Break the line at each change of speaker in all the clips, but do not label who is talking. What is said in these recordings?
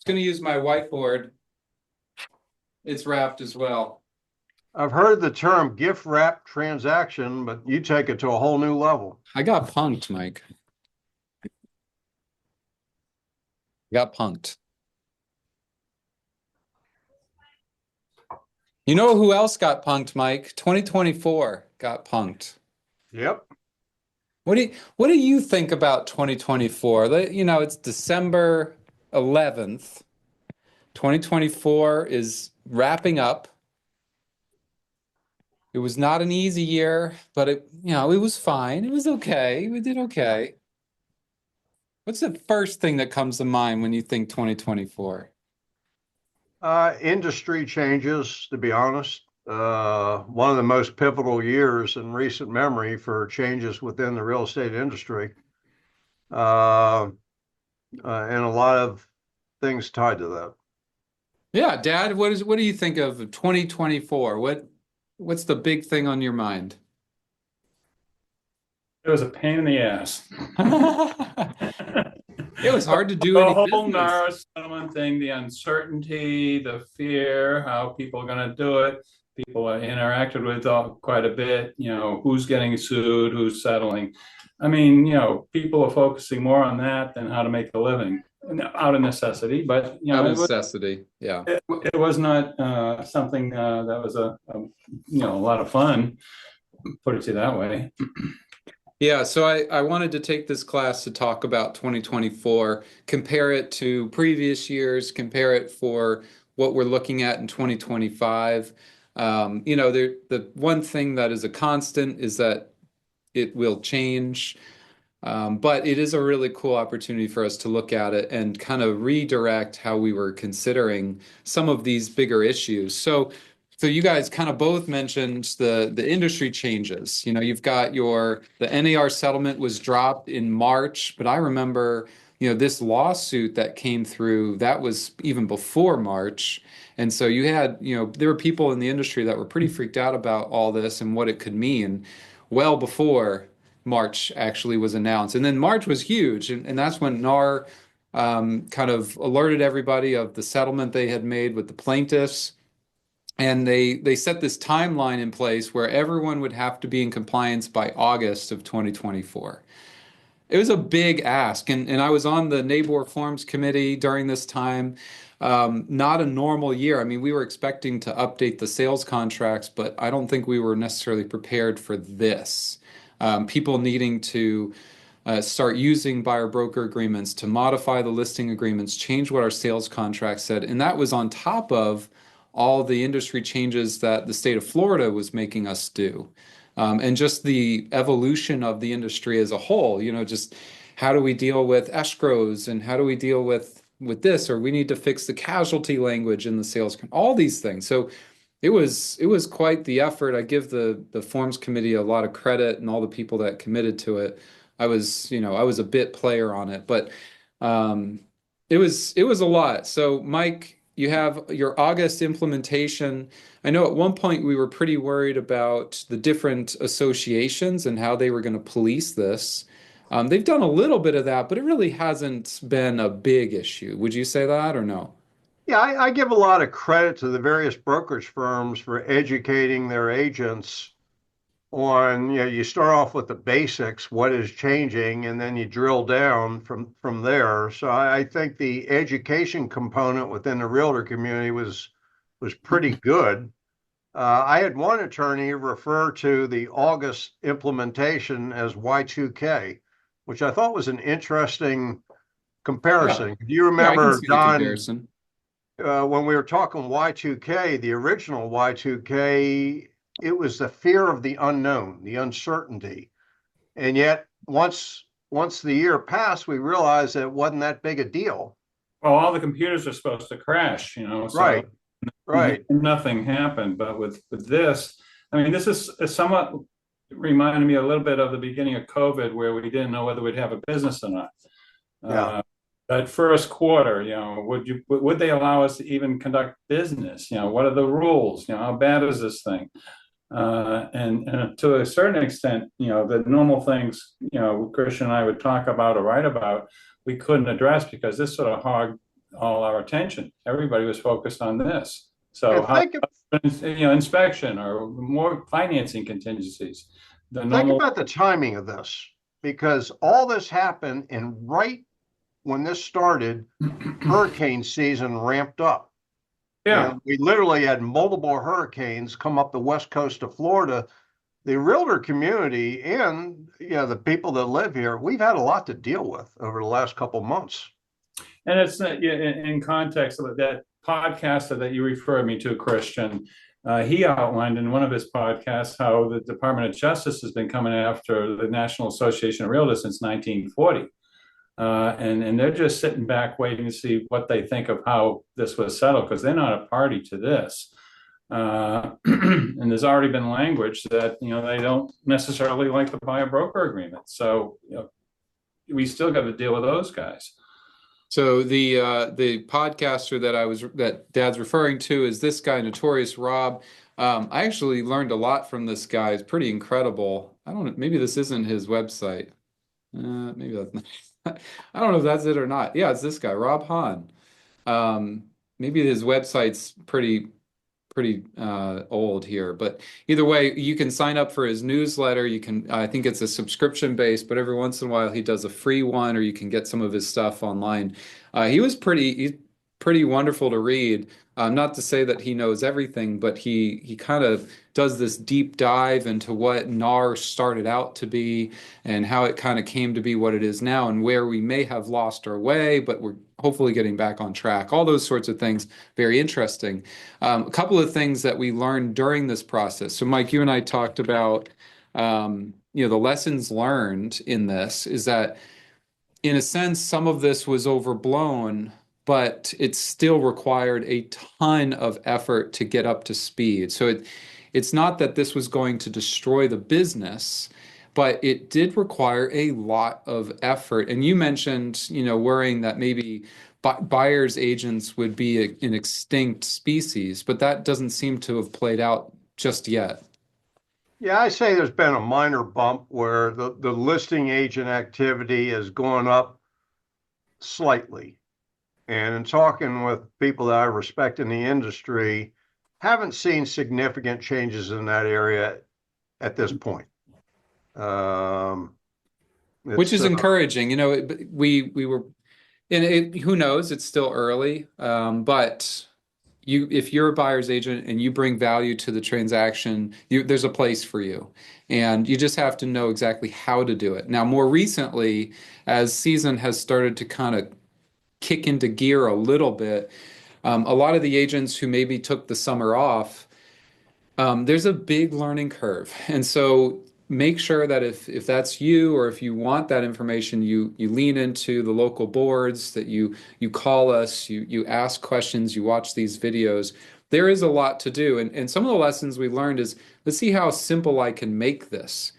Going to use my whiteboard. It's wrapped as well.
I've heard the term gift wrap transaction, but you take it to a whole new level.
I got punked, Mike. Got punked. You know who else got punked, Mike? 2024 got punked.
Yep.
What do you think about 2024? It's December 11th. 2024 is wrapping up. It was not an easy year, but it was fine. It was okay. We did okay. What's the first thing that comes to mind when you think 2024?
Industry changes, to be honest. One of the most pivotal years in recent memory for changes within the real estate industry. And a lot of things tied to that.
Yeah, Dad, what do you think of 2024? What's the big thing on your mind?
It was a pain in the ass.
It was hard to do
The
any
whole
business.
NARA settlement thing, the uncertainty, the fear, how people are going to do it. People I interacted with quite a bit, who's getting sued, who's settling. I mean, people are focusing more on that than how to make a living out of necessity. But,
Out of necessity, yeah.
it was not something that was a lot of fun, put it to you that way.
Yeah, so I wanted to take this class to talk about 2024, compare it to previous years, compare it for what we're looking at in 2025. The one thing that is a constant is that it will change, but it is a really cool opportunity for us to look at it and kind of redirect how we were considering some of these bigger issues. So you guys kind of both mentioned the industry changes. You've got the NAR settlement was dropped in March, but I remember, this lawsuit that came through, that was even before March. And so you had, there were people in the industry that were pretty freaked out about all this and what it could mean well before March actually was announced. And then March was huge. And that's when NAR kind of alerted everybody of the settlement they had made with the plaintiffs. And they set this timeline in place where everyone would have to be in compliance by August of 2024. It was a big ask, and I was on the NABOR Forms Committee during this time. Not a normal year. I mean, we were expecting to update the sales contracts, but I don't think we were necessarily prepared for this. People needing to start using buyer broker agreements to modify the listing agreements, change what our sales contract said, and that was on top of all the industry changes that the state of Florida was making us do. And just the evolution of the industry as a whole, just how do we deal with escrows and how do we deal with this, or we need to fix the casualty language in the sales, all these things. So it was quite the effort. I give the forms committee a lot of credit and all the people that committed to it. I was a bit player on it, but it was a lot. So Mike, you have your August implementation. I know at one point we were pretty worried about the different associations and how they were going to police this. They've done a little bit of that, but it really hasn't been a big issue. Would you say that or no?
Yeah, I give a lot of credit to the various brokerage firms for educating their agents on, you start off with the basics, what is changing, and then you drill down from there. So I think the education component within the realtor community was pretty good. I had one attorney refer to the August implementation as Y2K, which I thought was an interesting comparison.
Yeah.
Do you
Yeah, I can
remember,
see the
Don,
comparison.
when we were talking Y2K, the original Y2K, it was the fear of the unknown, the uncertainty. And yet, once the year passed, we realized that it wasn't that big a deal.
Well, all the computers are supposed to crash, so
Right, right.
nothing happened. But with this, I mean, this is somewhat reminded me a little bit of the beginning of COVID, where we didn't know whether we'd have a business or not.
Yeah.
That first quarter, would they allow us to even conduct business? What are the rules? How bad is this thing? And to a certain extent, the normal things, Christian and I would talk about or write about, we couldn't address because this sort of all our attention. Everybody was focused on this. So
And
how, inspection or more financing contingencies, the
think
normal.
about the timing of this, because all this happened and right when this started, hurricane season ramped up.
Yeah.
And we literally had multiple hurricanes come up the west coast of Florida. The realtor community and the people that live here, we've had a lot to deal with over the last couple of months.
And it's in context of that podcaster that you referred me to, Christian. He outlined in one of his podcasts how the Department of Justice has been coming after the National Association of Realtors since 1940. And they're just sitting back waiting to see what they think of how this was settled, because they're not a party to this. And there's already been language that they don't necessarily like the buyer broker agreement. So we still got to deal with those guys.
So the podcaster that Dad's referring to is this guy, Notorious Rob. I actually learned a lot from this guy. It's pretty incredible. I don't know, maybe this isn't his website. Maybe that's not. I don't know if that's it or not. Yeah, it's this guy, Rob Hahn. Maybe his website's pretty old here, but either way, you can sign up for his newsletter. You can, I think it's a subscription based, but every once in a while he does a free one, or you can get some of his stuff online. He's pretty wonderful to read. Not to say that he knows everything, but he kind of does this deep dive into what NAR started out to be and how it kind of came to be what it is now, and where we may have lost our way, but we're hopefully getting back on track. All those sorts of things, very interesting. A couple of things that we learned during this process. So Mike, you and I talked about the lessons learned in this is that, in a sense, some of this was overblown, but it still required a ton of effort to get up to speed. So it's not that this was going to destroy the business, but it did require a lot of effort. And you mentioned, worrying that maybe buyer's agents would be an extinct species, but that doesn't seem to have played out just yet.
Yeah, I say there's been a minor bump where the listing agent activity has gone up slightly. And in talking with people that I respect in the industry, haven't seen significant changes in that area at this point.
Which is encouraging. We were, and who knows, it's still early, but if you're a buyer's agent and you bring value to the transaction, there's a place for you. And you just have to know exactly how to do it. Now, more recently, as season has started to kind of kick into gear a little bit, a lot of the agents who maybe took the summer off, there's a big learning curve. And so make sure that if that's you, or if you want that information, you lean into the local boards, that you call us, you ask questions, you watch these videos. There is a lot to do. And some of the lessons we learned is, let's see how simple I can make this.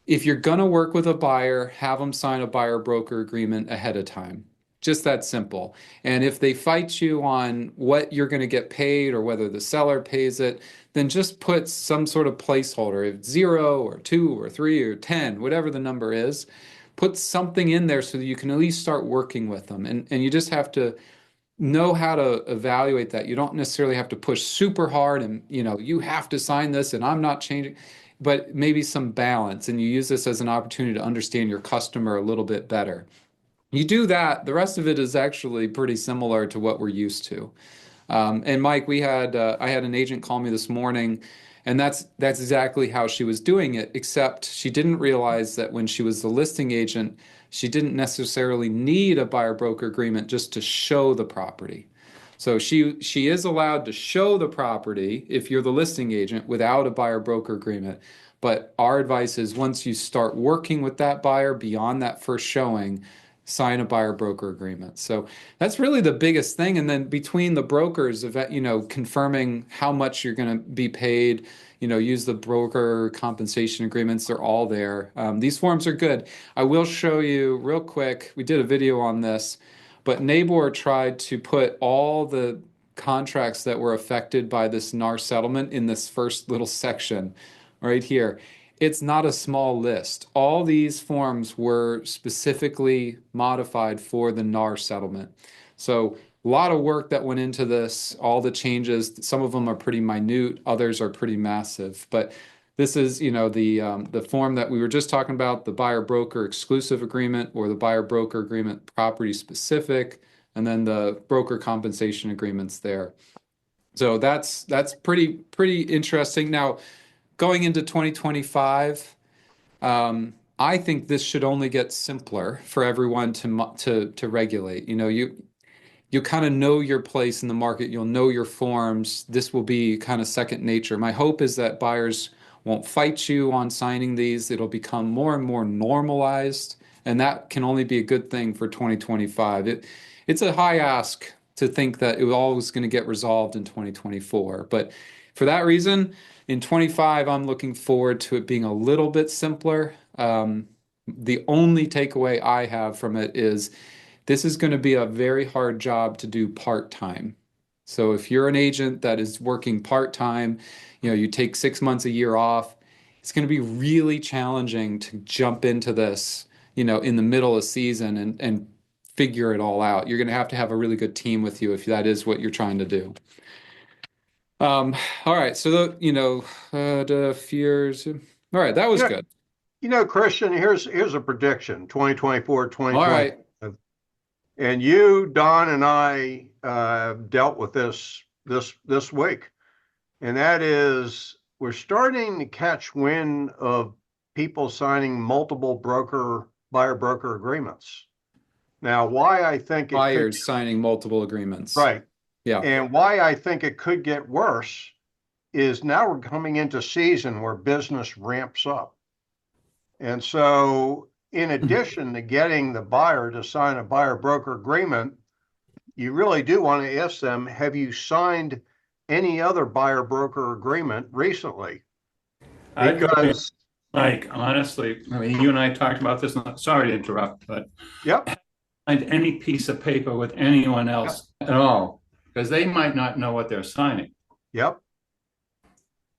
If you're going to work with a buyer, have them sign a buyer broker agreement ahead of time. Just that simple. And if they fight you on what you're going to get paid or whether the seller pays it, then just put some sort of placeholder, if 0 or 2 or 3 or 10, whatever the number is, put something in there so that you can at least start working with them. And you just have to know how to evaluate that. You don't necessarily have to push super hard and, you have to sign this and I'm not changing, but maybe some balance. And you use this as an opportunity to understand your customer a little bit better. You do that, the rest of it is actually pretty similar to what we're used to. And Mike, I had an agent call me this morning, and that's exactly how she was doing it, except she didn't realize that when she was the listing agent, she didn't necessarily need a buyer broker agreement just to show the property. So she is allowed to show the property if you're the listing agent without a buyer broker agreement. But our advice is, once you start working with that buyer beyond that first showing, sign a buyer broker agreement. So that's really the biggest thing. And then between the brokers of, confirming how much you're going to be paid, use the broker compensation agreements. They're all there. These forms are good. I will show you real quick. We did a video on this, but NABOR tried to put all the contracts that were affected by this NAR settlement in this first little section right here. It's not a small list. All these forms were specifically modified for the NAR settlement. So a lot of work that went into this, all the changes. Some of them are pretty minute, others are pretty massive. But this is, the form that we were just talking about, the buyer broker exclusive agreement or the buyer broker agreement property specific, and then the broker compensation agreements there. So that's pretty interesting. Now, going into 2025, I think this should only get simpler for everyone to regulate. You kind of know your place in the market, you'll know your forms. This will be kind of second nature. My hope is that buyers won't fight you on signing these. It'll become more and more normalized, and that can only be a good thing for 2025. It's a high ask to think that it was always going to get resolved in 2024. But for that reason, in 25, I'm looking forward to it being a little bit simpler. The only takeaway I have from it is this is going to be a very hard job to do part-time. So if you're an agent that is working part-time, you take 6 months a year off, it's going to be really challenging to jump into this, in the middle of season and figure it all out. You're going to have a really good team with you if that is what you're trying to do. All right. So, the fears. All right. That was good.
Christian, here's a prediction, 2024,
All right.
And you, Don, and I dealt with this week. And that is, we're starting to catch wind of people signing multiple buyer broker agreements. Now, why I think
buyers signing multiple agreements.
Right.
Yeah.
And why I think it could get worse is now we're coming into season where business ramps up. And so in addition to getting the buyer to sign a buyer broker agreement, you really do want to ask them, have you signed any other buyer broker agreement recently? Because
Mike, honestly, I mean, you and I talked about this. Sorry to interrupt, but
yep.
Find any piece of paper with anyone else at all, because they might not know what they're signing.
Yep.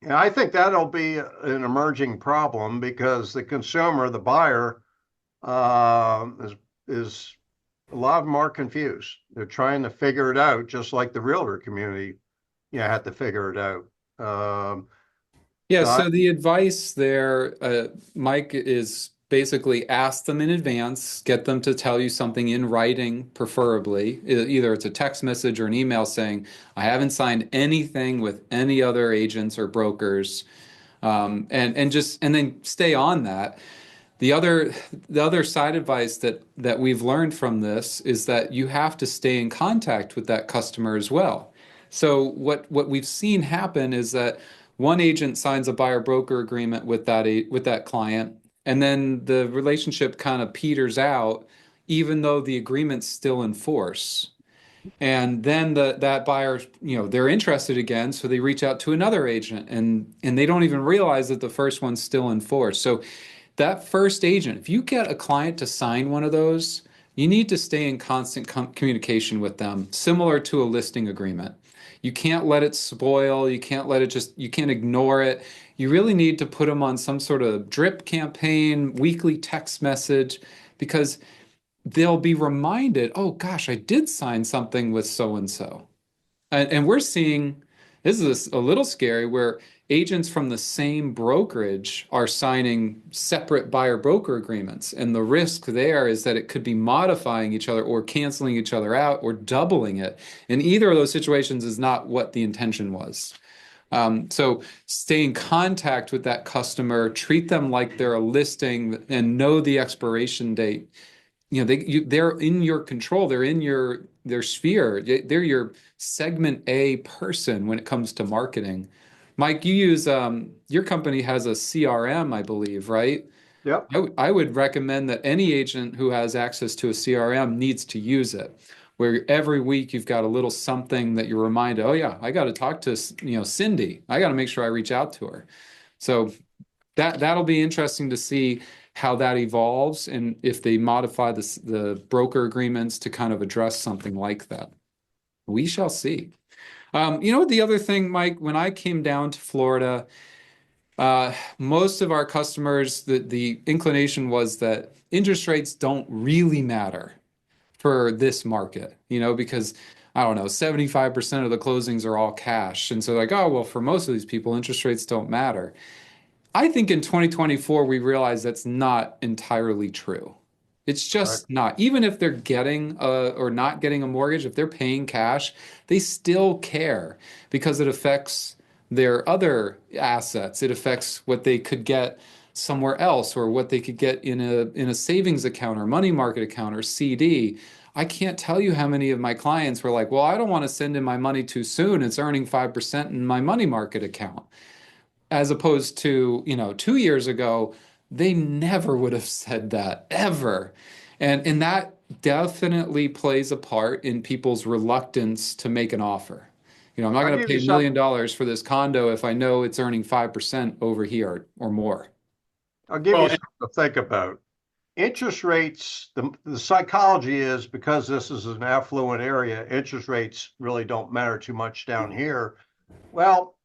And I think that'll be an emerging problem because the consumer, the buyer, is a lot of them are confused. They're trying to figure it out, just like the realtor community, had to figure it out.
So the advice there, Mike, is basically ask them in advance, get them to tell you something in writing, preferably. Either it's a text message or an email saying, I haven't signed anything with any other agents or brokers. And then stay on that. The other side advice that we've learned from this is that you have to stay in contact with that customer as well. So what we've seen happen is that one agent signs a buyer broker agreement with that client, and then the relationship kind of peters out, even though the agreement's still in force. And then that buyer, they're interested again, so they reach out to another agent, and they don't even realize that the first one's still in force. So that first agent, if you get a client to sign one of those, you need to stay in constant communication with them, similar to a listing agreement. You can't let it spoil. You can't ignore it. You really need to put them on some sort of drip campaign, weekly text message, because they'll be reminded, oh gosh, I did sign something with so-and-so. And we're seeing, this is a little scary, where agents from the same brokerage are signing separate buyer broker agreements. And the risk there is that it could be modifying each other or canceling each other out or doubling it. And either of those situations is not what the intention was. So stay in contact with that customer, treat them like they're a listing, and know the expiration date. They're in your control. They're in their sphere. They're your segment A person when it comes to marketing. Mike, you use your company has a CRM, I believe, right?
Yep.
I would recommend that any agent who has access to a CRM needs to use it, where every week you've got a little something that you're reminded, oh yeah, I got to talk to Cindy. I got to make sure I reach out to her. So that'll be interesting to see how that evolves and if they modify the broker agreements to kind of address something like that. We shall see. The other thing, Mike, when I came down to Florida, most of our customers, the inclination was that interest rates don't really matter for this market, because I don't know, 75% of the closings are all cash. And so like, oh, well, for most of these people, interest rates don't matter. I think in 2024, we realize that's not entirely true. It's
Right.
just not. Even if they're getting or not getting a mortgage, if they're paying cash, they still care because it affects their other assets. It affects what they could get somewhere else or what they could get in a savings account or money market account or CD. I can't tell you how many of my clients were like, well, I don't want to send in my money too soon. It's earning 5% in my money market account. As opposed to, 2 years ago, they never would have said that ever. And that definitely plays a part in people's reluctance to make an offer. I'm not
I'll
going to
give you
pay
some.
$1 million for this condo if I know it's earning 5% over here or more.
I'll give you
Well,
something to think about. Interest rates, the psychology is because this is an affluent area, interest rates really don't matter too much down here. Well,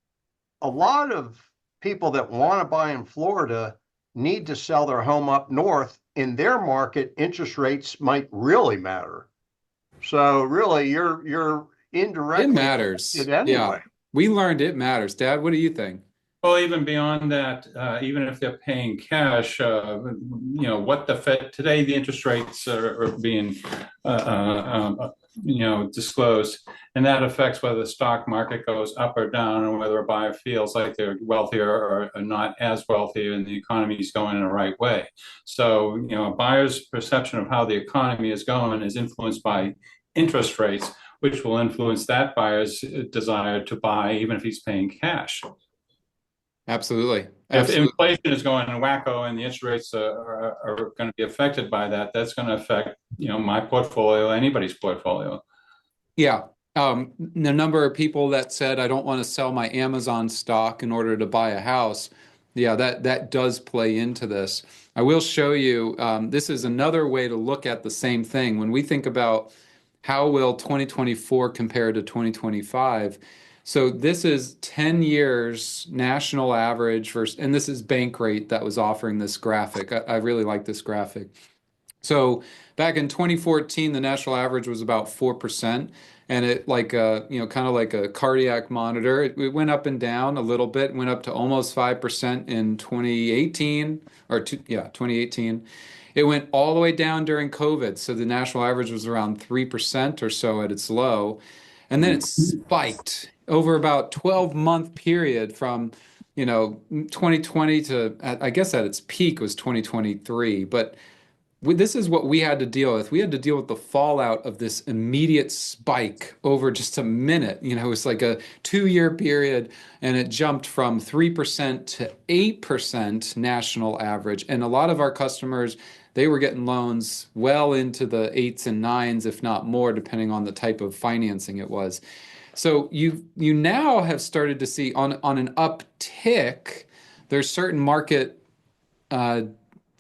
a lot of people that want to buy in Florida need to sell their home up north. In their market, interest rates might really matter. So really, you're
It
indirectly
matters.
affected
Yeah.
anyway.
We learned it matters. Dad, what do you think?
well, even beyond that, even if they're paying cash, what the Fed today, the interest rates are being, disclosed, and that affects whether the stock market goes up or down, and whether a buyer feels like they're wealthier or not as wealthy, and the economy is going in the right way. So, a buyer's perception of how the economy is going is influenced by interest rates, which will influence that buyer's desire to buy, even if he's paying cash.
Absolutely.
If
Absolutely.
inflation is going wacko and the interest rates are going to be affected by that, that's going to affect, my portfolio, anybody's portfolio.
Yeah. The number of people that said, I don't want to sell my Amazon stock in order to buy a house. Yeah, that does play into this. I will show you, this is another way to look at the same thing. When we think about how will 2024 compare to 2025, so this is 10 years national average versus, and this is Bankrate that was offering this graphic. I really like this graphic. So back in 2014, the national average was about 4%, and it like kind of like a cardiac monitor. It went up and down a little bit, went up to almost 5% in 2018 2018. It went all the way down during COVID. So the national average was around 3% or so at its low. And then it spiked over about 12-month period from, 2020 to, I guess at its peak was 2023. But this is what we had to deal with. We had to deal with the fallout of this immediate spike over just a minute. It was like a 2-year period, and it jumped from 3% to 8% national average. And a lot of our customers, they were getting loans well into the eights and nines, if not more, depending on the type of financing it was. So you now have started to see on an uptick, there's certain market, I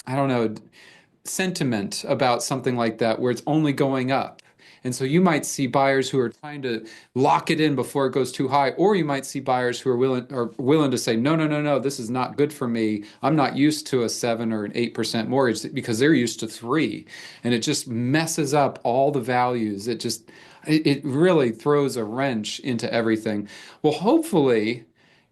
don't know, sentiment about something like that where it's only going up. And so you might see buyers who are trying to lock it in before it goes too high, or you might see buyers who are willing to say, no, no, no, no, this is not good for me. I'm not used to a 7 or an 8% mortgage because they're used to 3. And it just messes up all the values. It really throws a wrench into everything. Well, hopefully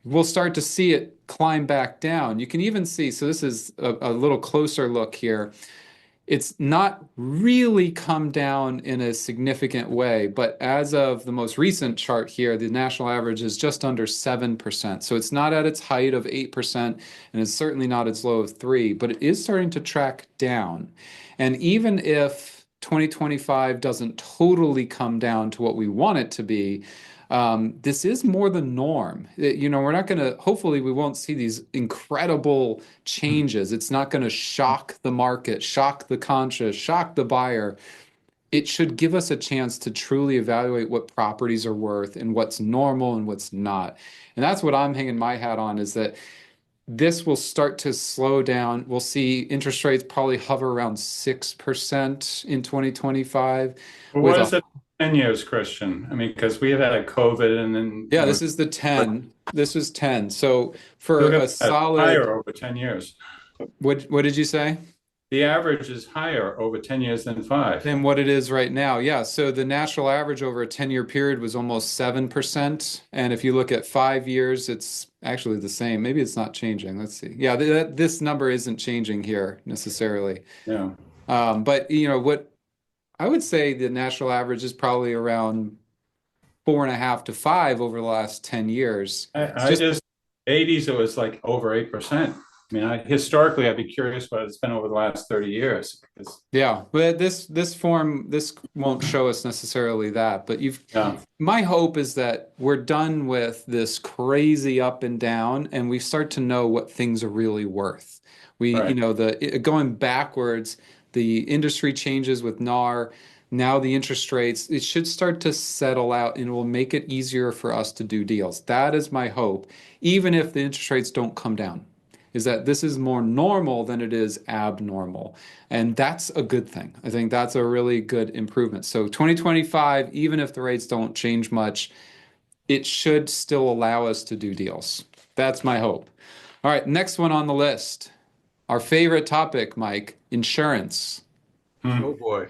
we'll start to see it climb back down. You can even see, so this is a little closer look here. It's not really come down in a significant way, but as of the most recent chart here, the national average is just under 7%. So it's not at its height of 8%, and it's certainly not its low of 3, but it is starting to track down. And even if 2025 doesn't totally come down to what we want it to be, this is more the norm. We're not going to, hopefully, we won't see these incredible changes. It's not going to shock the market, shock the conscious, shock the buyer. It should give us a chance to truly evaluate what properties are worth and what's normal and what's not. And that's what I'm hanging my hat on, is that this will start to slow down. We'll see interest rates probably hover around 6% in 2025
But
with
what
a
is it 10 years, Christian? I mean, because we have had a COVID and then,
Yeah, this is the 10. This is 10. So for
look
a
at that
solid,
higher over 10 years.
what did you say?
the average is higher over 10 years than 5.
than what it is right now. Yeah. So the national average over a 10-year period was almost 7%. And if you look at 5 years, it's actually the same. Maybe it's not changing. Let's see. Yeah, this number isn't changing here necessarily.
Yeah.
But what I would say the national average is probably around 4.5 to 5 over the last 10 years. It's
I just 80s it was like over 8%. I mean, historically, I'd be curious what it's been over the last 30 years. Because,
yeah, but this won't show us necessarily that, but
yeah,
my hope is that we're done with this crazy up and down and we start to know what things are really worth.
right.
Going backwards, the industry changes with NAR. Now the interest rates, it should start to settle out and it will make it easier for us to do deals. That is my hope, even if the interest rates don't come down, is that this is more normal than it is abnormal. And that's a good thing. I think that's a really good improvement. So 2025, even if the rates don't change much, it should still allow us to do deals. That's my hope. All right, next one on the list. Our favorite topic, Mike, insurance.
Oh boy.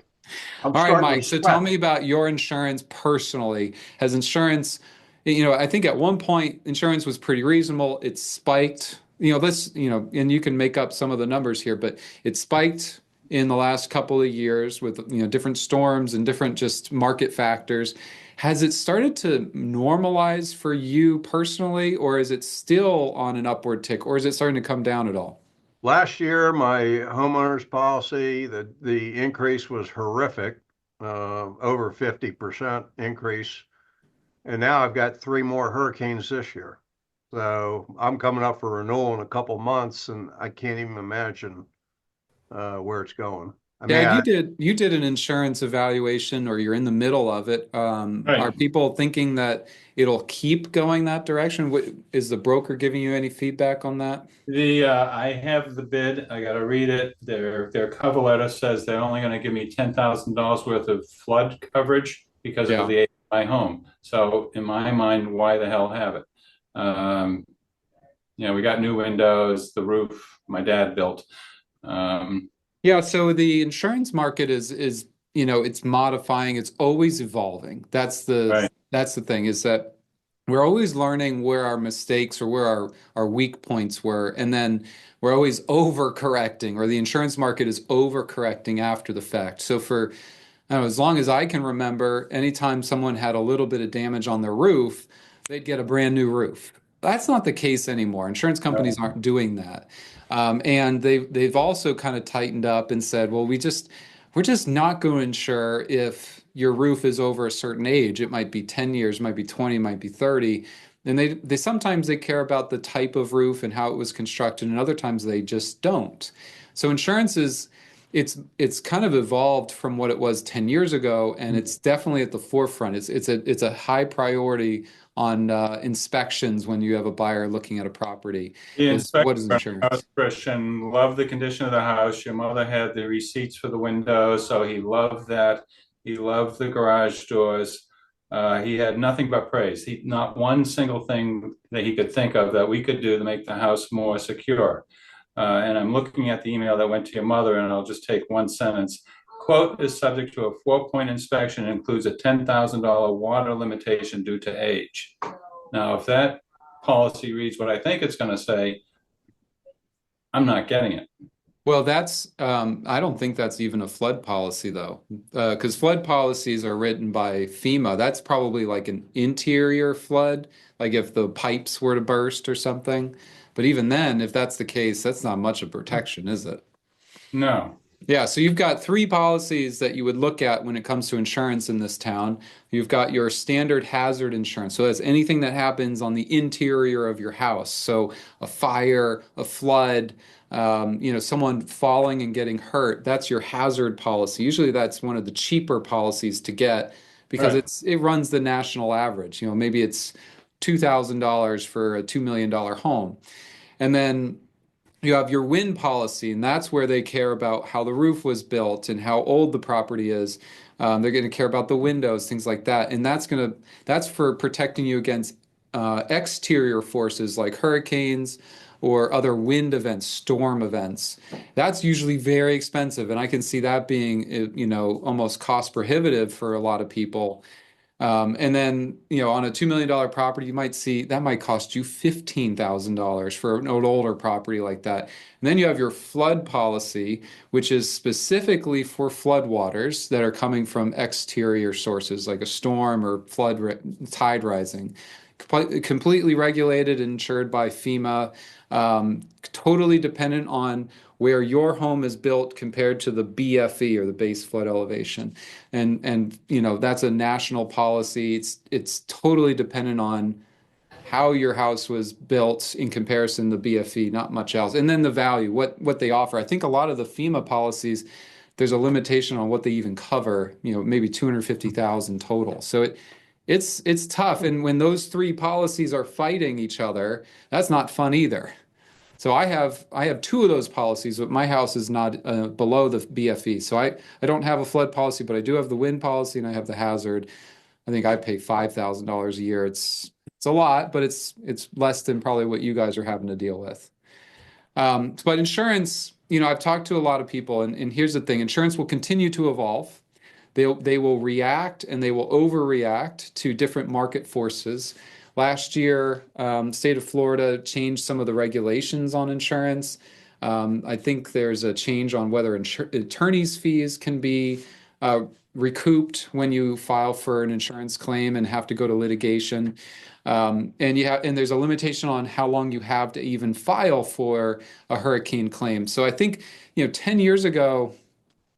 I'm
All right,
starting
Mike,
to
so
sweat.
tell me about your insurance personally. Has insurance, I think at one point insurance was pretty reasonable. It spiked, and you can make up some of the numbers here, but it spiked in the last couple of years with, different storms and different just market factors. Has it started to normalize for you personally, or is it still on an upward tick, or is it starting to come down at all?
Last year, my homeowner's policy, the increase was horrific, over 50% increase. And now I've got three more hurricanes this year. So I'm coming up for renewal in a couple months, and I can't even imagine where it's going. I
Yeah,
mean,
you did an insurance evaluation or you're in the middle of it. Are
Right.
people thinking that it'll keep going that direction? Is the broker giving you any feedback on that?
I have the bid. I got to read it. Their cover letter says they're only going to give me $10,000 worth of flood coverage because of
Yeah.
the age of my home. So in my mind, why the hell have it? Um, we got new windows, the roof my dad built. Um,
Yeah, so the insurance market is it's modifying, it's always evolving.
right.
That's the thing is that we're always learning where our mistakes or where our weak points were, and then we're always overcorrecting, or the insurance market is overcorrecting after the fact. So for I don't know, as long as I can remember, anytime someone had a little bit of damage on their roof, they'd get a brand new roof. That's not the case anymore. Insurance companies aren't doing that. And they've also kind of tightened up and said, well, we're just not going to insure if your roof is over a certain age. It might be 10 years, might be 20, might be 30. And they sometimes they care about the type of roof and how it was constructed, and other times they just don't. So insurance is it's kind of evolved from what it was 10 years ago, and it's definitely at the forefront. It's a high priority on inspections when you have a buyer looking at a property.
The
Is
inspector
what is
of the
insurance?
house, Christian, loved the condition of the house. Your mother had the receipts for the windows, so he loved that. He loved the garage doors. He had nothing but praise. Not one single thing that he could think of that we could do to make the house more secure. And I'm looking at the email that went to your mother, and I'll just take one sentence. Quote is subject to a 4-point inspection and includes a $10,000 water limitation due to age. Now, if that policy reads what I think it's going to say, I'm not getting it.
Well, I don't think that's even a flood policy though, because flood policies are written by FEMA. That's probably like an interior flood, like if the pipes were to burst or something. But even then, if that's the case, that's not much of protection, is it?
No.
Yeah, so you've got three policies that you would look at when it comes to insurance in this town. You've got your standard hazard insurance. So that's anything that happens on the interior of your house. So a fire, a flood, someone falling and getting hurt. That's your hazard policy. Usually that's one of the cheaper policies to get because
Right.
it runs the national average. Maybe it's $2,000 for a $2 million home. And then you have your wind policy, and that's where they care about how the roof was built and how old the property is. They're going to care about the windows, things like that, and that's for protecting you against exterior forces like hurricanes, or other wind events, storm events. That's usually very expensive, and I can see that being, almost cost prohibitive for a lot of people. And then, on a $2 million property, you might see that might cost you $15,000 for an older property like that. And then you have your flood policy, which is specifically for floodwaters that are coming from exterior sources like a storm or tide rising. Completely regulated and insured by FEMA, totally dependent on where your home is built compared to the BFE, or the base flood elevation. And that's a national policy. It's totally dependent on how your house was built in comparison to BFE, not much else. And then the value, what they offer. I think a lot of the FEMA policies, there's a limitation on what they even cover, maybe 250,000 total. So it's tough. And when those three policies are fighting each other, that's not fun either. So I have two of those policies, but my house is not below the BFE. So I don't have a flood policy, but I do have the wind policy and I have the hazard. I think I pay $5,000 a year. It's a lot, but it's less than probably what you guys are having to deal with. But insurance, I've talked to a lot of people, and here's the thing: insurance will continue to evolve. They will react and they will overreact to different market forces. Last year, state of Florida changed some of the regulations on insurance. I think there's a change on whether attorney's fees can be recouped when you file for an insurance claim and have to go to litigation. And there's a limitation on how long you have to even file for a hurricane claim. So I think, 10 years ago,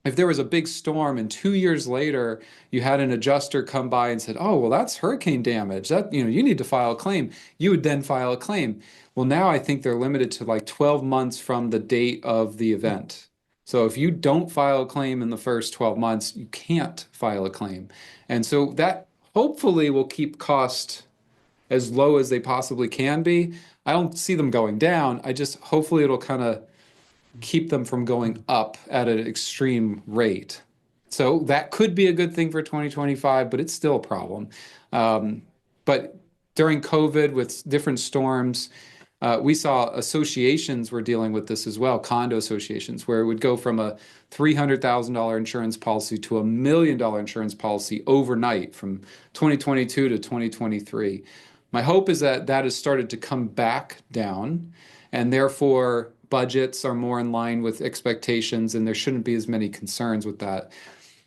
if there was a big storm and 2 years later you had an adjuster come by and said, "Oh, well, that's hurricane damage. That, you need to file a claim," you would then file a claim. Well, now I think they're limited to like 12 months from the date of the event. So if you don't file a claim in the first 12 months, you can't file a claim. And so that hopefully will keep cost as low as they possibly can be. I don't see them going down. Hopefully it'll kind of keep them from going up at an extreme rate. So that could be a good thing for 2025, but it's still a problem. But during COVID with different storms, we saw associations were dealing with this as well, condo associations, where it would go from a $300,000 insurance policy to $1 million insurance policy overnight from 2022 to 2023. My hope is that has started to come back down, and therefore budgets are more in line with expectations, and there shouldn't be as many concerns with that.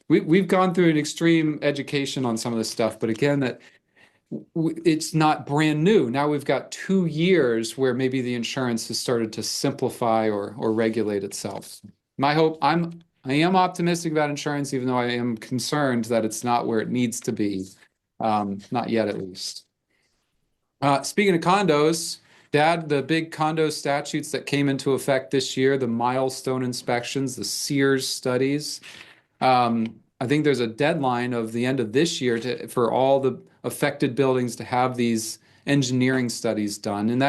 We've gone through an extreme education on some of this stuff, but again, it's not brand new. Now we've got 2 years where maybe the insurance has started to simplify or regulate itself. My hope, I am optimistic about insurance, even though I am concerned that it's not where it needs to be, not yet at least. Speaking of condos, Dad, the big condo statutes that came into effect this year, the milestone inspections, the Sears studies. I think there's a deadline of the end of this year for all the affected buildings to have these engineering studies done. And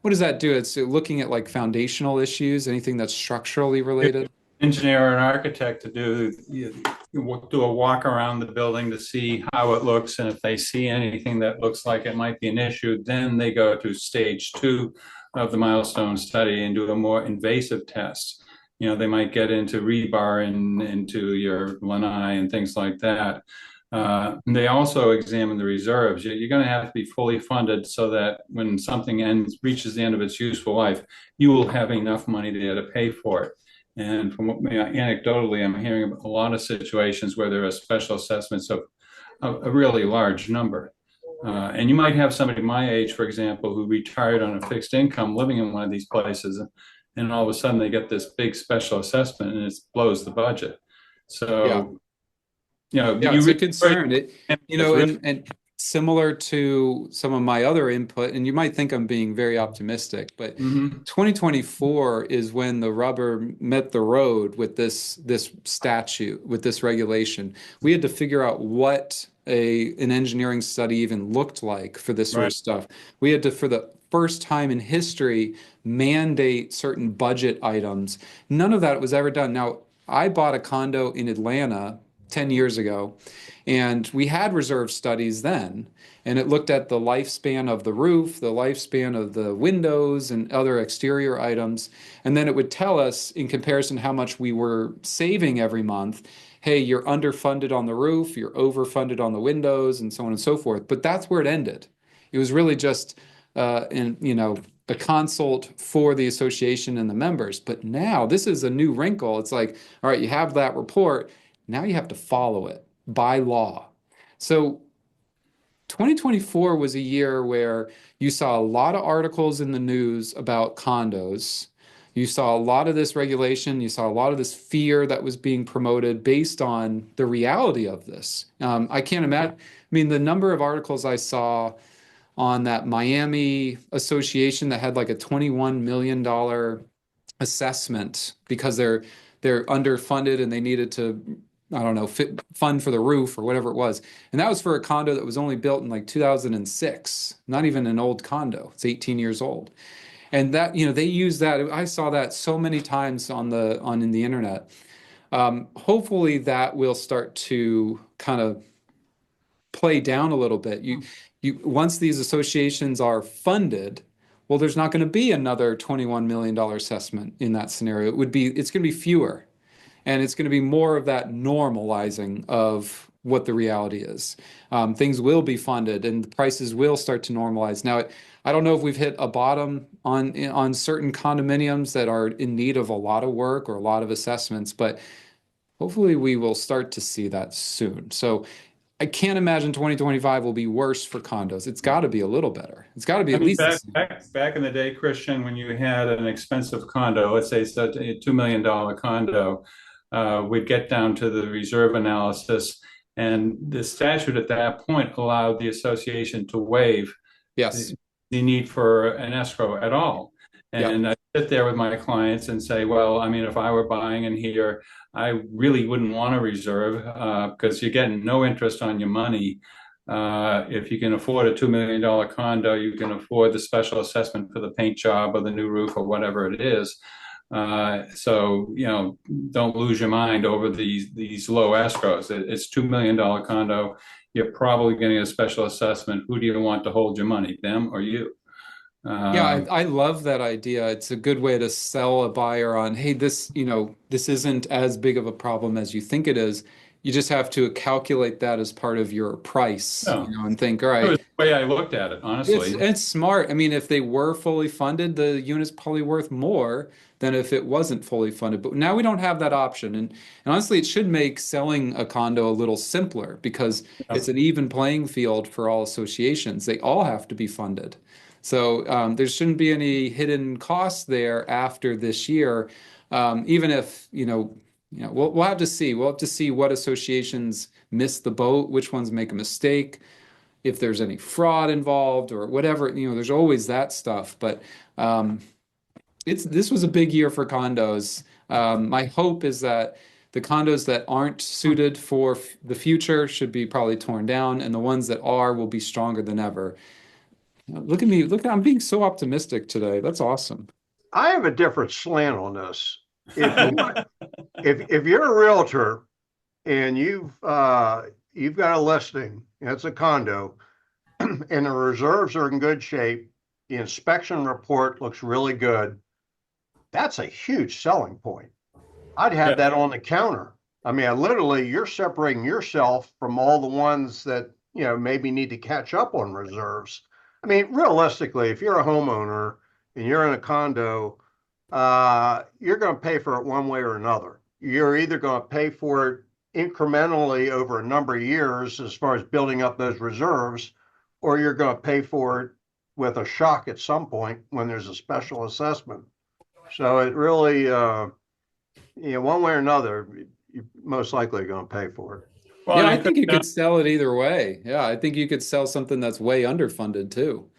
what does that do? It's looking at like foundational issues, anything that's structurally related.
Engineer or an architect to do a walk around the building to see how it looks, and if they see anything that looks like it might be an issue, then they go to stage 2 of the milestone study and do a more invasive test. They might get into rebar and into your lanai and things like that. They also examine the reserves. You're going to have to be fully funded so that when something reaches the end of its useful life, you will have enough money to pay for it. And from anecdotally, I'm hearing a lot of situations where there are special assessments of a really large number. And you might have somebody my age, for example, who retired on a fixed income living in one of these places, and all of a sudden they get this big special assessment and it blows the budget. So,
it's a concern. And similar to some of my other input, and you might think I'm being very optimistic, but 2024 is when the rubber met the road with this statute, with this regulation. We had to figure out what an engineering study even looked like for this sort of stuff. We had to, for the first time in history, mandate certain budget items. None of that was ever done. Now, I bought a condo in Atlanta 10 years ago. And we had reserve studies then, and it looked at the lifespan of the roof, the lifespan of the windows, and other exterior items. And then it would tell us, in comparison, how much we were saving every month. Hey, you're underfunded on the roof, you're overfunded on the windows, and so on and so forth. But that's where it ended. It was really just, a consult for the association and the members. But now this is a new wrinkle. It's like, all right, you have that report. Now you have to follow it by law. So 2024 was a year where you saw a lot of articles in the news about condos. You saw a lot of this regulation. You saw a lot of this fear that was being promoted based on the reality of this. I can't imagine. I mean, the number of articles I saw on that Miami association that had like a $21 million assessment because they're underfunded and they needed to, I don't know, fund for the roof or whatever it was. And that was for a condo that was only built in like 2006, not even an old condo. It's 18 years old. And that, they use that. I saw that so many times in the internet. Hopefully that will start to kind of play down a little bit. Once these associations are funded, well, there's not going to be another $21 million assessment in that scenario. It's going to be fewer, and it's going to be more of that normalizing of what the reality is. Things will be funded, and the prices will start to normalize. Now, I don't know if we've hit a bottom on certain condominiums that are in need of a lot of work or a lot of assessments, but hopefully we will start to see that soon. So I can't imagine 2025 will be worse for condos. It's got to be a little better. It's got to be at least the same.
Back in the day, Christian, when you had an expensive condo, let's say it's a $2 million condo, we'd get down to the reserve analysis, and the statute at that point allowed the association to waive
Yes.
the need for an escrow at all. And I sit there with my clients and say, well, I mean, if I were buying in here, I really wouldn't want to reserve because you're getting no interest on your money. If you can afford a $2 million condo, you can afford the special assessment for the paint job or the new roof or whatever it is. So, don't lose your mind over these low escrows. It's $2 million condo. You're probably getting a special assessment. Who do you want to hold your money, them or you?
I love that idea. It's a good way to sell a buyer on, hey, this isn't as big of a problem as you think it is. You just have to calculate that as part of your price, and think, all right.
That was the way I looked at it, honestly.
It's smart. I mean, if they were fully funded, the unit's probably worth more than if it wasn't fully funded. But now we don't have that option. And honestly, it should make selling a condo a little simpler because it's an even playing field for all associations. They all have to be funded. So there shouldn't be any hidden costs there after this year, even if, we'll have to see. We'll have to see what associations miss the boat, which ones make a mistake, if there's any fraud involved or whatever. There's always that stuff. But this was a big year for condos. My hope is that the condos that aren't suited for the future should be probably torn down, and the ones that are will be stronger than ever. Look at me. I'm being so optimistic today. That's awesome.
I have a different slant on this. If you're a realtor and you've got a listing, it's a condo, and the reserves are in good shape, the inspection report looks really good, that's a huge selling point. I'd have that on the counter. I mean, you're separating yourself from all the ones that, maybe need to catch up on reserves. I mean, realistically, if you're a homeowner and you're in a condo, you're going to pay for it one way or another. You're either going to pay for it incrementally over a number of years as far as building up those reserves, or you're going to pay for it with a shock at some point when there's a special assessment. So it really, one way or another, you're most likely going to pay for it.
Well, I think you could sell it either way. Yeah, I think you could sell something that's way underfunded too.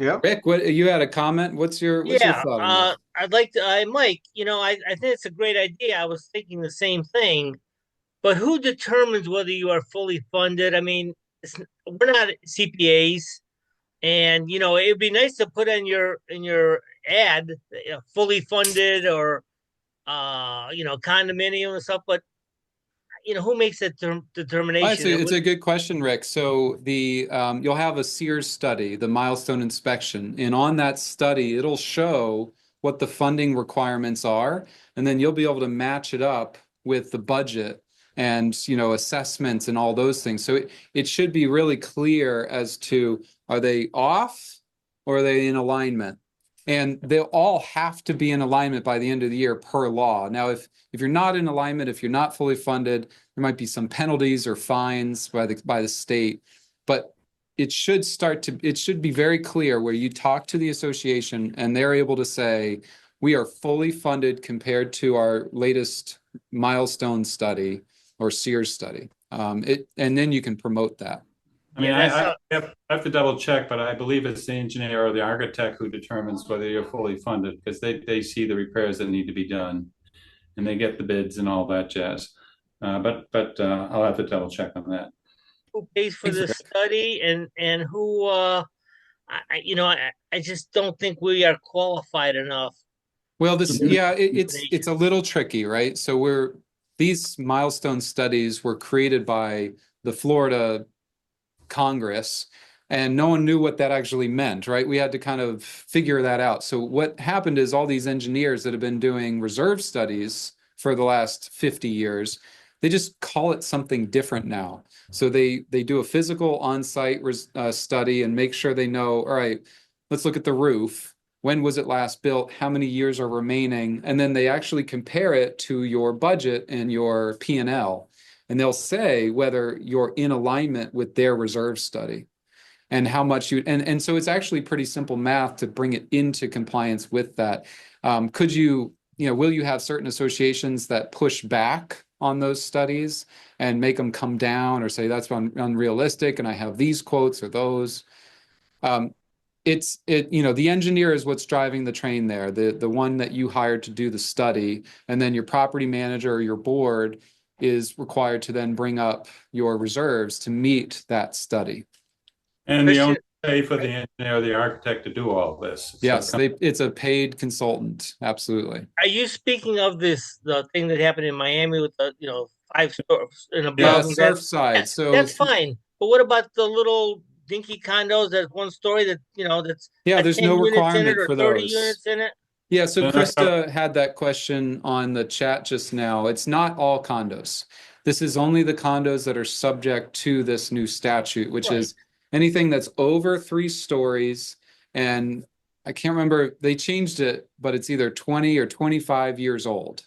Yeah.
Rick, you had a comment? What's your thought on that?
I'd like to, Mike, I think it's a great idea. I was thinking the same thing, but who determines whether you are fully funded? I mean, we're not CPAs, and it'd be nice to put in your ad, fully funded or condominium and stuff, but who makes that
Well,
determination?
it's a good question, Rick. So you'll have a Sears study, the milestone inspection, and on that study, it'll show what the funding requirements are, and then you'll be able to match it up with the budget and assessments and all those things. So it should be really clear as to, are they off or are they in alignment? And they'll all have to be in alignment by the end of the year per law. Now, if you're not in alignment, if you're not fully funded, there might be some penalties or fines by the state, but it should be very clear where you talk to the association and they're able to say, we are fully funded compared to our latest milestone study or Sears study. And then you can promote that.
I mean,
Yeah,
I have to double check, but I believe it's the engineer or the architect who determines whether you're fully funded, because they see the repairs that need to be done and they get the bids and all that jazz. But I'll have to double check on that.
who pays for
Thanks,
the
Rick.
study and who I just don't think we are qualified enough.
Well,
Mhm.
it's a little tricky, right? So these milestone studies were created by the Florida Congress, and no one knew what that actually meant, right? We had to kind of figure that out. So what happened is all these engineers that have been doing reserve studies for the last 50 years, they just call it something different now. So they do a physical on-site study and make sure they know, all right, let's look at the roof. When was it last built? How many years are remaining? And then they actually compare it to your budget and your P&L. And they'll say whether you're in alignment with their reserve study and how much and so it's actually pretty simple math to bring it into compliance with that. Will you have certain associations that push back on those studies and make them come down or say that's unrealistic and I have these quotes or those? The engineer is what's driving the train there, the one that you hired to do the study, and then your property manager or your board is required to then bring up your reserves to meet that study.
And the owner
Christian,
pay for the engineer or the architect to do all this.
Yes,
So,
it's a paid consultant. Absolutely.
are you speaking of the thing that happened in Miami with the 5 stores and
Yeah,
above?
Surfside. So
That's fine. But what about the little dinky condos? That's one story that's
yeah,
got
there's
10
no
units in it
requirement
or
for
30
those.
units in it.
Yeah, so
No,
Krista had that question on the chat just now. It's not all condos. This is only the condos that are subject to this new statute, which
Right.
is anything that's over 3 stories. And I can't remember, they changed it, but it's either 20 or 25 years old.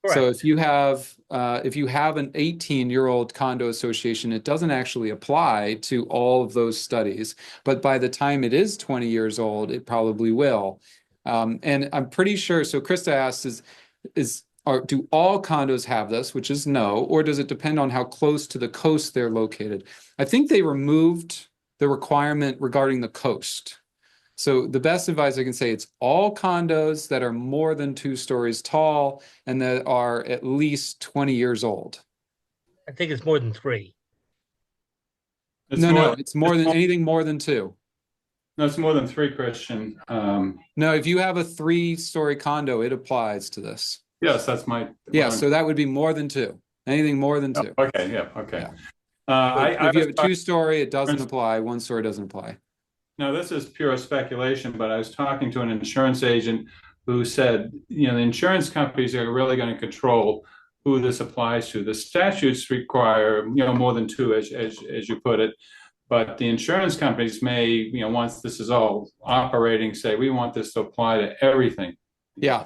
So
Correct.
if you have an 18-year-old condo association, it doesn't actually apply to all of those studies. But by the time it is 20 years old, it probably will. And I'm pretty sure, so Krista asks, do all condos have this, which is no, or does it depend on how close to the coast they're located? I think they removed the requirement regarding the coast. So the best advice I can say, it's all condos that are more than 2 stories tall and that are at least 20 years old.
I think it's more than 3.
It's more than anything more than 2.
No, it's more than 3, Christian.
No, if you have a 3-story condo, it applies to this.
Yes, that's my.
Yeah, so that would be more than 2. Anything more than 2.
Okay, yeah, okay.
Yeah. If you have a 2-story, it doesn't apply. 1-story doesn't apply.
Now, this is pure speculation, but I was talking to an insurance agent who said, the insurance companies are really going to control who this applies to. The statutes require, more than 2, as you put it. But the insurance companies may, once this is all operating, say, we want this to apply to everything.
Yeah.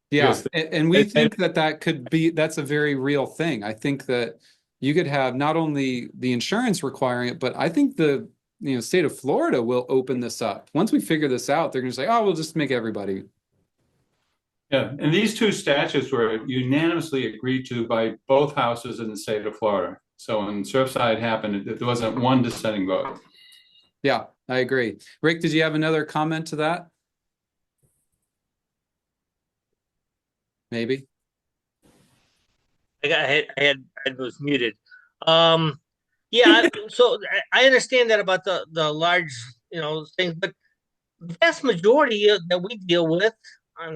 Yes.
And we think that's a very real thing. I think that you could have not only the insurance requiring it, but I think the state of Florida will open this up. Once we figure this out, they're going to say, oh, we'll just make everybody.
Yeah, and these 2 statutes were unanimously agreed to by both houses in the state of Florida. So when Surfside happened, there wasn't one dissenting vote.
Yeah, I agree. Rick, did you have another comment to that? Maybe.
I was muted. So I understand that about the large, things, but the vast majority that we deal with,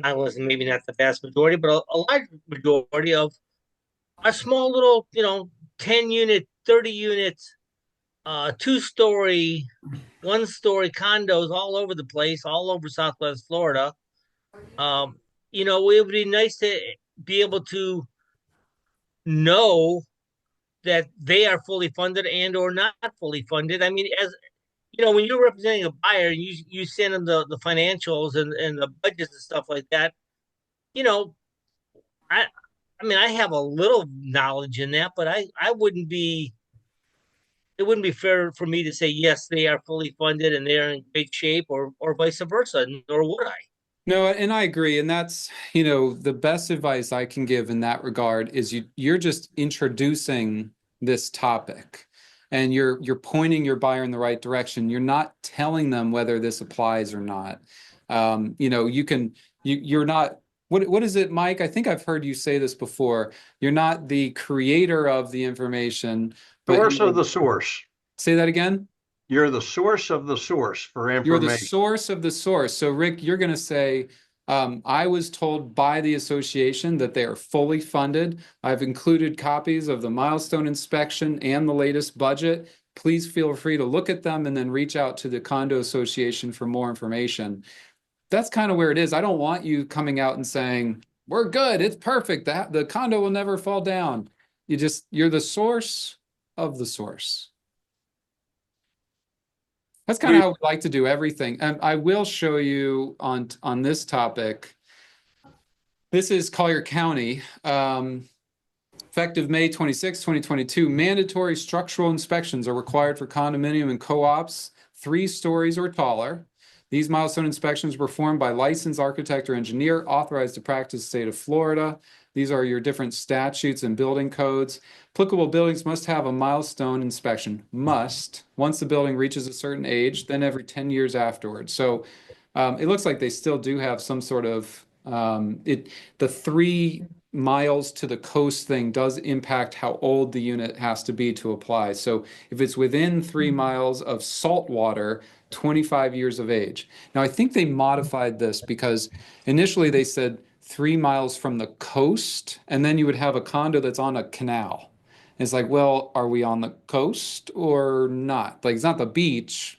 I was maybe not the vast majority, but a large majority of are small little, 10 unit, 30 units, 2-story, 1-story condos all over the place, all over Southwest Florida. Um, it would be nice to be able to know that they are fully funded and or not fully funded. I mean, as when you're representing a buyer and you send them the financials and the budgets and stuff like that, you know, I I mean I have a little knowledge in that, but I wouldn't be it wouldn't be fair for me to say yes, they are fully funded and they're in great shape or vice versa, nor would I.
No, and I agree. And that's, the best advice I can give in that regard is you're just introducing this topic and you're pointing your buyer in the right direction. You're not telling them whether this applies or not. You're not, what is it, Mike? I think I've heard you say this before. You're not the creator of the information, but
Source of the source.
say that again.
You're the source of the source for
You're the
information.
source of the source. So, Rick, you're going to say, I was told by the association that they are fully funded. I've included copies of the milestone inspection and the latest budget. Please feel free to look at them and then reach out to the condo association for more information. That's kind of where it is. I don't want you coming out and saying, we're good, it's perfect, the condo will never fall down. You're the source of the source. That's kind of how we like to do everything. And I will show you on this topic. This is Collier County. Effective May 26, 2022, mandatory structural inspections are required for condominium and co-ops 3 stories or taller. These milestone inspections were performed by licensed architect or engineer authorized to practice the state of Florida. These are your different statutes and building codes. Applicable buildings must have a milestone inspection. Must. Once the building reaches a certain age, then every 10 years afterwards. So it looks like they still do have some sort of the 3 miles to the coast thing does impact how old the unit has to be to apply. So if it's within 3 miles of salt water, 25 years of age. Now, I think they modified this because initially they said 3 miles from the coast, and then you would have a condo that's on a canal. And it's like, well, are we on the coast or not? Like, it's not the beach.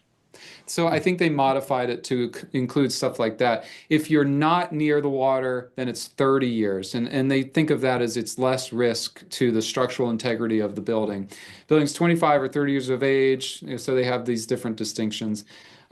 So I think they modified it to include stuff like that. If you're not near the water, then it's 30 years. And they think of that as it's less risk to the structural integrity of the building. Building's 25 or 30 years of age, so they have these different distinctions.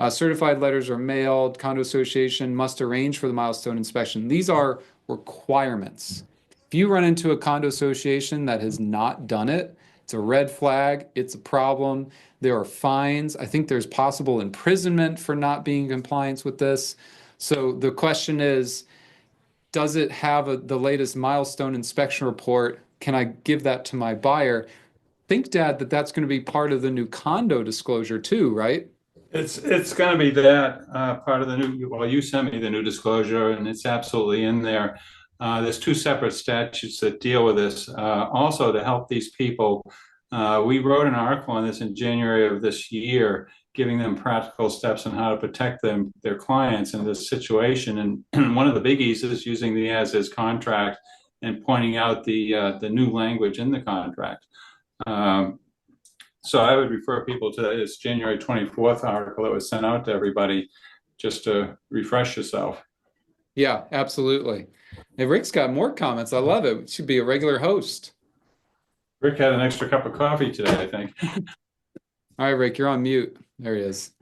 Certified letters are mailed. Condo association must arrange for the milestone inspection. These are requirements. If you run into a condo association that has not done it, it's a red flag, it's a problem. There are fines. I think there's possible imprisonment for not being in compliance with this. So the question is, does it have the latest milestone inspection report? Can I give that to my buyer? Think, Dad, that's going to be part of the new condo disclosure too, right?
It's going to be that part of the new. Well, you sent me the new disclosure, and it's absolutely in there. There's 2 separate statutes that deal with this. Also, to help these people, we wrote an article on this in January of this year, giving them practical steps on how to protect their clients in this situation. And one of the biggies is using the as-is contract and pointing out the new language in the contract. So I would refer people to this January 24th article that was sent out to everybody just to refresh yourself.
Yeah, absolutely. And Rick's got more comments. I love it. Should be a regular host.
Rick had an extra cup of coffee today, I think.
All right, Rick, you're on mute. There he is.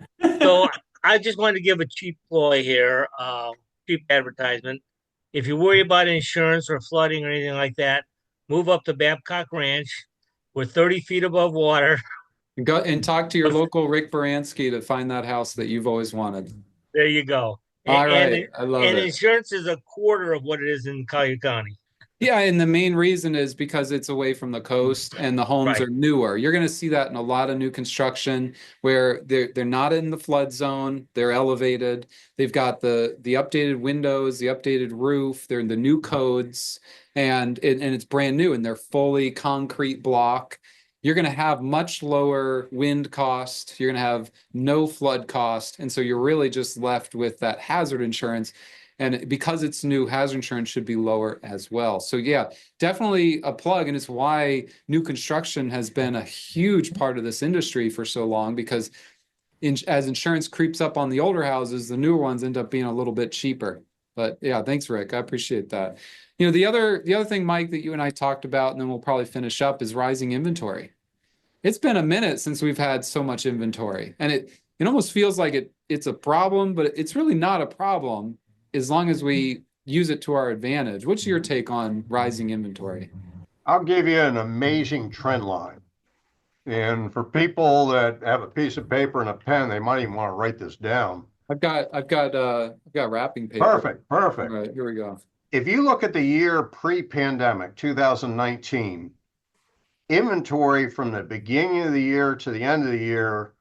So I just wanted to give a cheap ploy here, cheap advertisement. If you worry about insurance or flooding or anything like that, move up to Babcock Ranch. We're 30 feet above water.
Go and talk to your local Rick Baranski to find that house that you've always wanted.
There you go.
All right, I love
and
it.
insurance is a quarter of what it is in Collier County.
Yeah, and the main reason is because it's away from the coast and the homes
Right.
are newer. You're going to see that in a lot of new construction where they're not in the flood zone, they're elevated. They've got the updated windows, the updated roof, they're in the new codes, and it's brand new and they're fully concrete block. You're going to have much lower wind cost. You're going to have no flood cost. And so you're really just left with that hazard insurance. And because it's new, hazard insurance should be lower as well. So yeah, definitely a plug. And it's why new construction has been a huge part of this industry for so long, because as insurance creeps up on the older houses, the newer ones end up being a little bit cheaper. But yeah, thanks, Rick. I appreciate that. The other thing, Mike, that you and I talked about, and then we'll probably finish up, is rising inventory. It's been a minute since we've had so much inventory, and it almost feels like it's a problem, but it's really not a problem as long as we use it to our advantage. What's your take on rising inventory?
I'll give you an amazing trend line. And for people that have a piece of paper and a pen, they might even want to write this down.
I've got wrapping paper.
Perfect.
All right, here we go.
If you look at the year pre-pandemic, 2019, inventory from the beginning of the year to the end of the year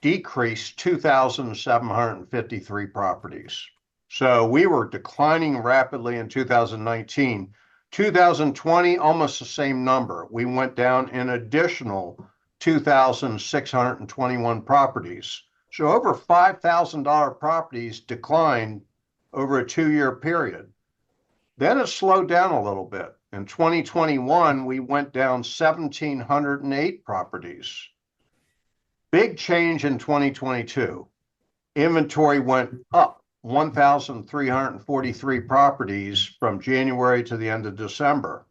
decreased 2,753 properties. So we were declining rapidly in 2019. 2020, almost the same number. We went down an additional 2,621 properties. So over $5,000 properties declined over a 2-year period. Then it slowed down a little bit. In 2021, we went down 1,708 properties. Big change in 2022. Inventory went up 1,343 properties from January to the end of December.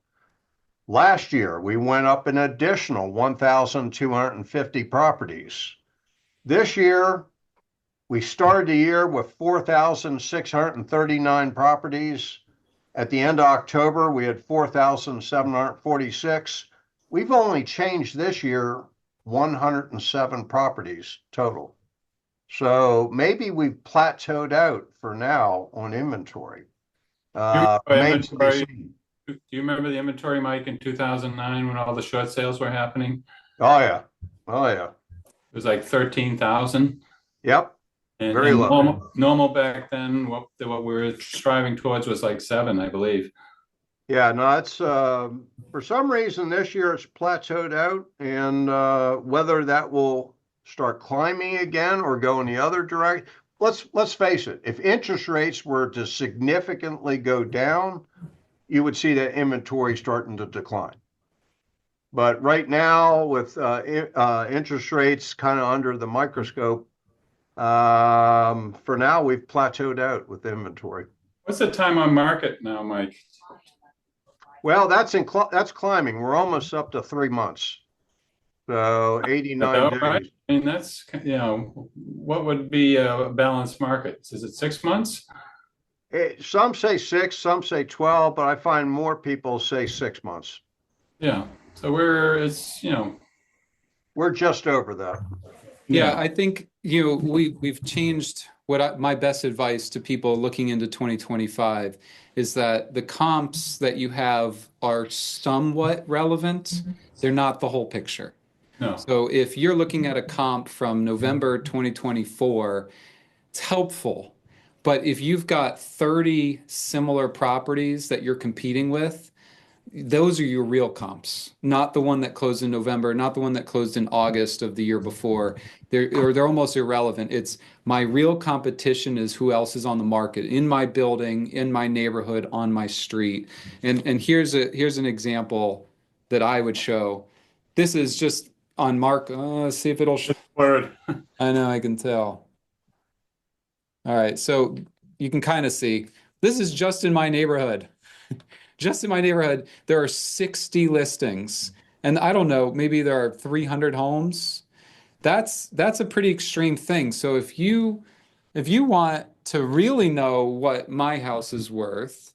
Last year, we went up an additional 1,250 properties. This year, we started the year with 4,639 properties. At the end of October, we had 4,746. We've only changed this year 107 properties total. So maybe we've plateaued out for now on inventory.
Do you remember the inventory, Mike, in 2009 when all the short sales were happening?
Oh yeah. It
was like 13,000.
Yep. Very low.
Normal back then, what we were striving towards was like 7, I believe.
Yeah, no, it's for some reason this year it's plateaued out, and whether that will start climbing again or go in the other direction. Let's face it, if interest rates were to significantly go down, you would see that inventory starting to decline. But right now, with interest rates kind of under the microscope, for now we've plateaued out with inventory.
What's the time on market now, Mike?
Well, that's climbing. We're almost up to 3 months. So 89 days.
Right? I mean, that's, what would be a balanced market? Is it 6 months?
Some say 6, some say 12, but I find more people say 6 months.
Yeah. So we're
just over that.
Yeah, I think, we've changed my best advice to people looking into 2025 is that the comps that you have are somewhat relevant. They're not the whole picture.
No.
So if you're looking at a comp from November 2024, it's helpful. But if you've got 30 similar properties that you're competing with, those are your real comps, not the one that closed in November, not the one that closed in August of the year before. They're almost irrelevant. It's my real competition is who else is on the market in my building, in my neighborhood, on my street. And here's an example that I would show. This is just on Mark. Let's see if it'll show.
Word.
I know, I can tell. All right, so you can kind of see. This is just in my neighborhood. Just in my neighborhood, there are 60 listings. And I don't know, maybe there are 300 homes. That's a pretty extreme thing. So if you want to really know what my house is worth,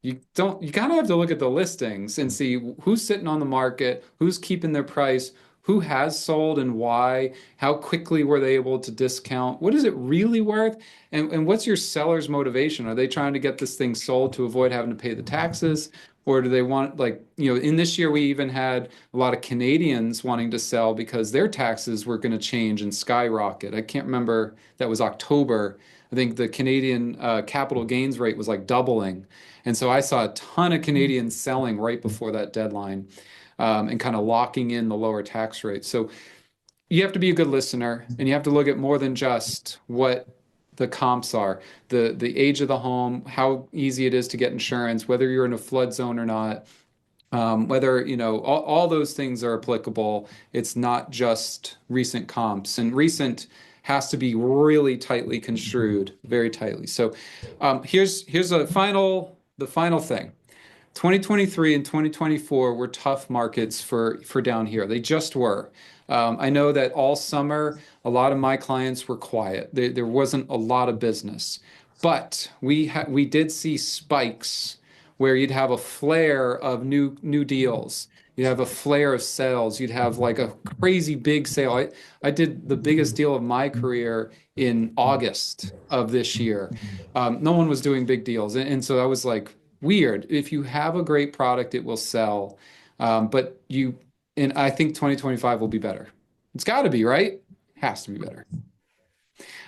you kind of have to look at the listings and see who's sitting on the market, who's keeping their price, who has sold and why, how quickly were they able to discount, what is it really worth, and what's your seller's motivation? Are they trying to get this thing sold to avoid having to pay the taxes, or do they want, in this year we even had a lot of Canadians wanting to sell because their taxes were going to change and skyrocket. I can't remember, that was October. I think the Canadian capital gains rate was like doubling. And so I saw a ton of Canadians selling right before that deadline. And kind of locking in the lower tax rate. So you have to be a good listener, and you have to look at more than just what the comps are, the age of the home, how easy it is to get insurance, whether you're in a flood zone or not, whether, all those things are applicable. It's not just recent comps, and recent has to be really tightly construed, very tightly. So here's the final thing. 2023 and 2024 were tough markets for down here. They just were. I know that all summer, a lot of my clients were quiet. There wasn't a lot of business, but we did see spikes where you'd have a flare of new deals. You'd have a flare of sales. You'd have like a crazy big sale. I did the biggest deal of my career in August of this year. No one was doing big deals. And so I was like, weird. If you have a great product, it will sell. And I think 2025 will be better. It's got to be, right? Has to be better.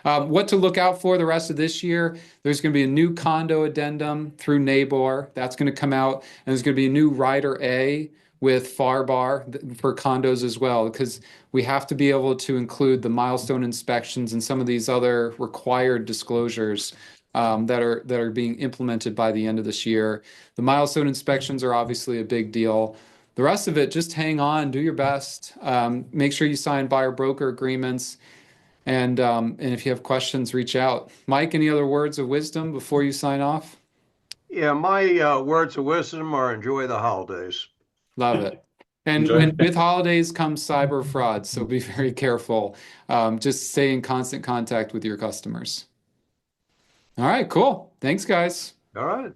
What to look out for the rest of this year? There's going to be a new condo addendum through NABOR. That's going to come out. And there's going to be a new Rider A with FARBAR for condos as well, because we have to be able to include the milestone inspections and some of these other required disclosures that are being implemented by the end of this year. The milestone inspections are obviously a big deal. The rest of it, just hang on, do your best. Make sure you sign buyer broker agreements. And if you have questions, reach out. Mike, any other words of wisdom before you sign off?
Yeah, my words of wisdom are enjoy the holidays.
Love it. And with holidays comes cyber fraud, so be very careful. Just stay in constant contact with your customers. All right, cool. Thanks, guys.
All right.